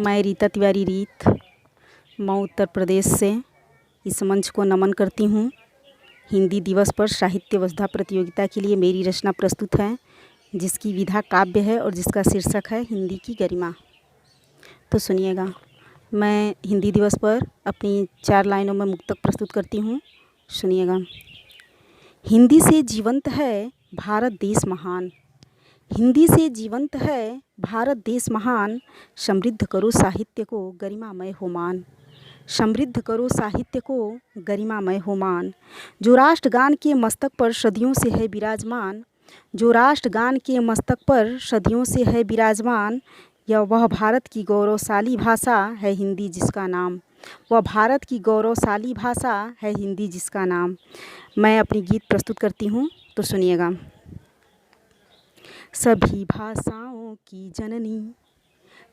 मैं रीता तिवारी रीत मऊ उत्तर प्रदेश से इस मंच को नमन करती हूँ। हिंदी दिवस पर साहित्य वसुधा प्रतियोगिता के लिए मेरी रचना प्रस्तुत है, जिसकी विधा काव्य है और जिसका शीर्षक है हिंदी की गरिमा। तो सुनिएगा, मैं हिंदी दिवस पर अपनी 4 लाइनों में मुक्तक प्रस्तुत करती हूँ। सुनिएगा। हिंदी से जीवंत है भारत देश महान, हिंदी से जीवंत है भारत देश महान। समृद्ध करो साहित्य को गरिमामय हो मान, समृद्ध करो साहित्य को गरिमामय हो मान। जो राष्ट्रगान के मस्तक पर सदियों से है विराजमान, जो राष्ट्रगान के मस्तक पर सदियों से है विराजमान, यह वह भारत की गौरवशाली भाषा है हिंदी जिसका नाम, वह भारत की गौरवशाली भाषा है हिंदी जिसका नाम। मैं अपनी गीत प्रस्तुत करती हूँ, तो सुनिएगा। सभी भाषाओं की जननी,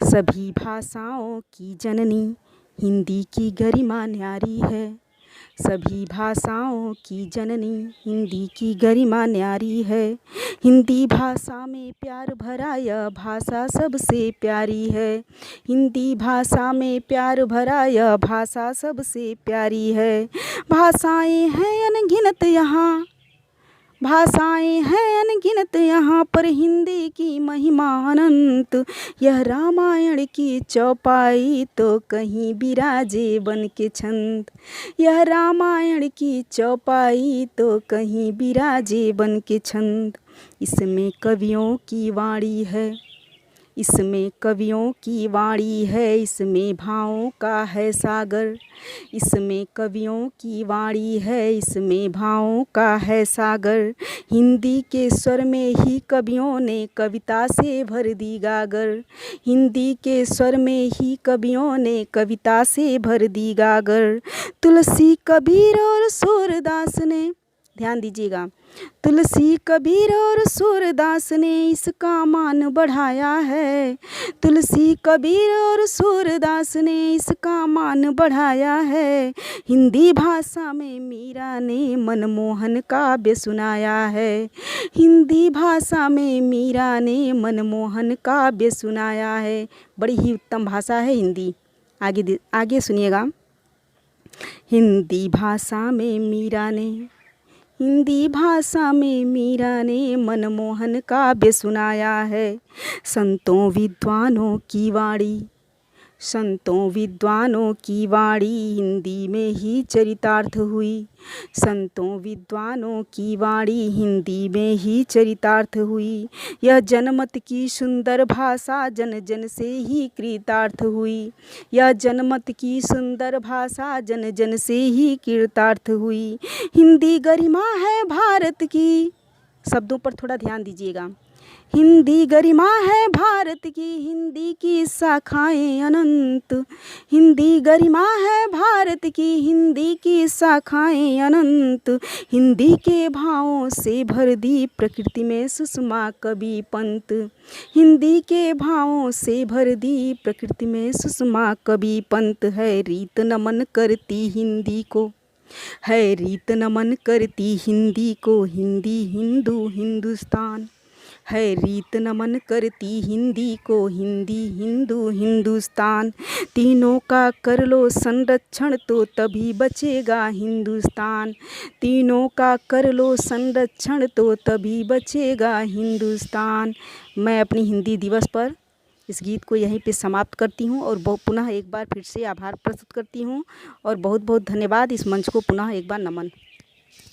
सभी भाषाओं की जननी, हिंदी की गरिमा न्यारी है। सभी भाषाओं की जननी, हिंदी की गरिमा न्यारी है। हिंदी भाषा में प्यार भरा यह भाषा सबसे प्यारी है। हिंदी भाषा में प्यार भरा यह भाषा सबसे प्यारी है। भाषाएं हैं अनगिनत यहाँ, भाषाएं हैं अनगिनत यहाँ पर, हिंदी की महिमा अनंत। यह रामायण की चौपाई तो कहीं बिराजे बन के छंद, यह रामायण की चौपाई तो कहीं बिराजे बन के छंद। इसमें कवियों की वाणी है, इसमें कवियों की वाणी है, इसमें भावों का है सागर। इसमें कवियों की वाणी है, इसमें भावों का है सागर। हिंदी के स्वर में ही कवियों ने कविता से भर दी गागर, हिंदी के स्वर में ही कवियों ने कविता से भर दी गागर। तुलसी कबीर और सूरदास ने, ध्यान दीजिएगा, तुलसी कबीर और सूरदास ने इसका मान बढ़ाया है। तुलसी कबीर और सूरदास ने इसका मान बढ़ाया है। हिंदी भाषा में मीरा ने मनमोहन काव्य सुनाया है। हिंदी भाषा में मीरा ने मनमोहन काव्य सुनाया है। बड़ी ही उत्तम भाषा है हिंदी। आगे सुनिएगा। हिंदी भाषा में मीरा ने, हिंदी भाषा में मीरा ने मनमोहन काव्य सुनाया है। संतों विद्वानों की वाणी, संतों विद्वानों की वाणी हिंदी में ही चरितार्थ हुई। संतों विद्वानों की वाणी हिंदी में ही चरितार्थ हुई। यह जनमत की सुंदर भाषा जन जन से ही कृतार्थ हुई। यह जनमत की सुंदर भाषा जन जन से ही कृतार्थ हुई। हिंदी गरिमा है भारत की, शब्दों पर थोड़ा ध्यान दीजिएगा। हिंदी गरिमा है भारत की, हिंदी की शाखाएं अनंत। हिंदी गरिमा है भारत की, हिंदी की शाखाएं अनंत। हिंदी के भावों से भर दी प्रकृति में सुषमा कवि पंत। हिंदी के भावों से भर दी प्रकृति में सुषमा कवि पंत। है रीत नमन करती हिंदी को, है रीत नमन करती हिंदी को, हिंदी हिंदू हिंदुस्तान। है रीत नमन करती हिंदी को, हिंदी हिंदू हिंदुस्तान। तीनों का कर लो संरक्षण तो तभी बचेगा हिंदुस्तान। तीनों का कर लो संरक्षण तो तभी बचेगा हिंदुस्तान। मैं अपनी हिंदी दिवस पर इस गीत को यहीं पे समाप्त करती हूँ और पुनः एक बार फिर से आभार प्रस्तुत करती हूँ और बहुत बहुत धन्यवाद। इस मंच को पुनः एक बार नमन।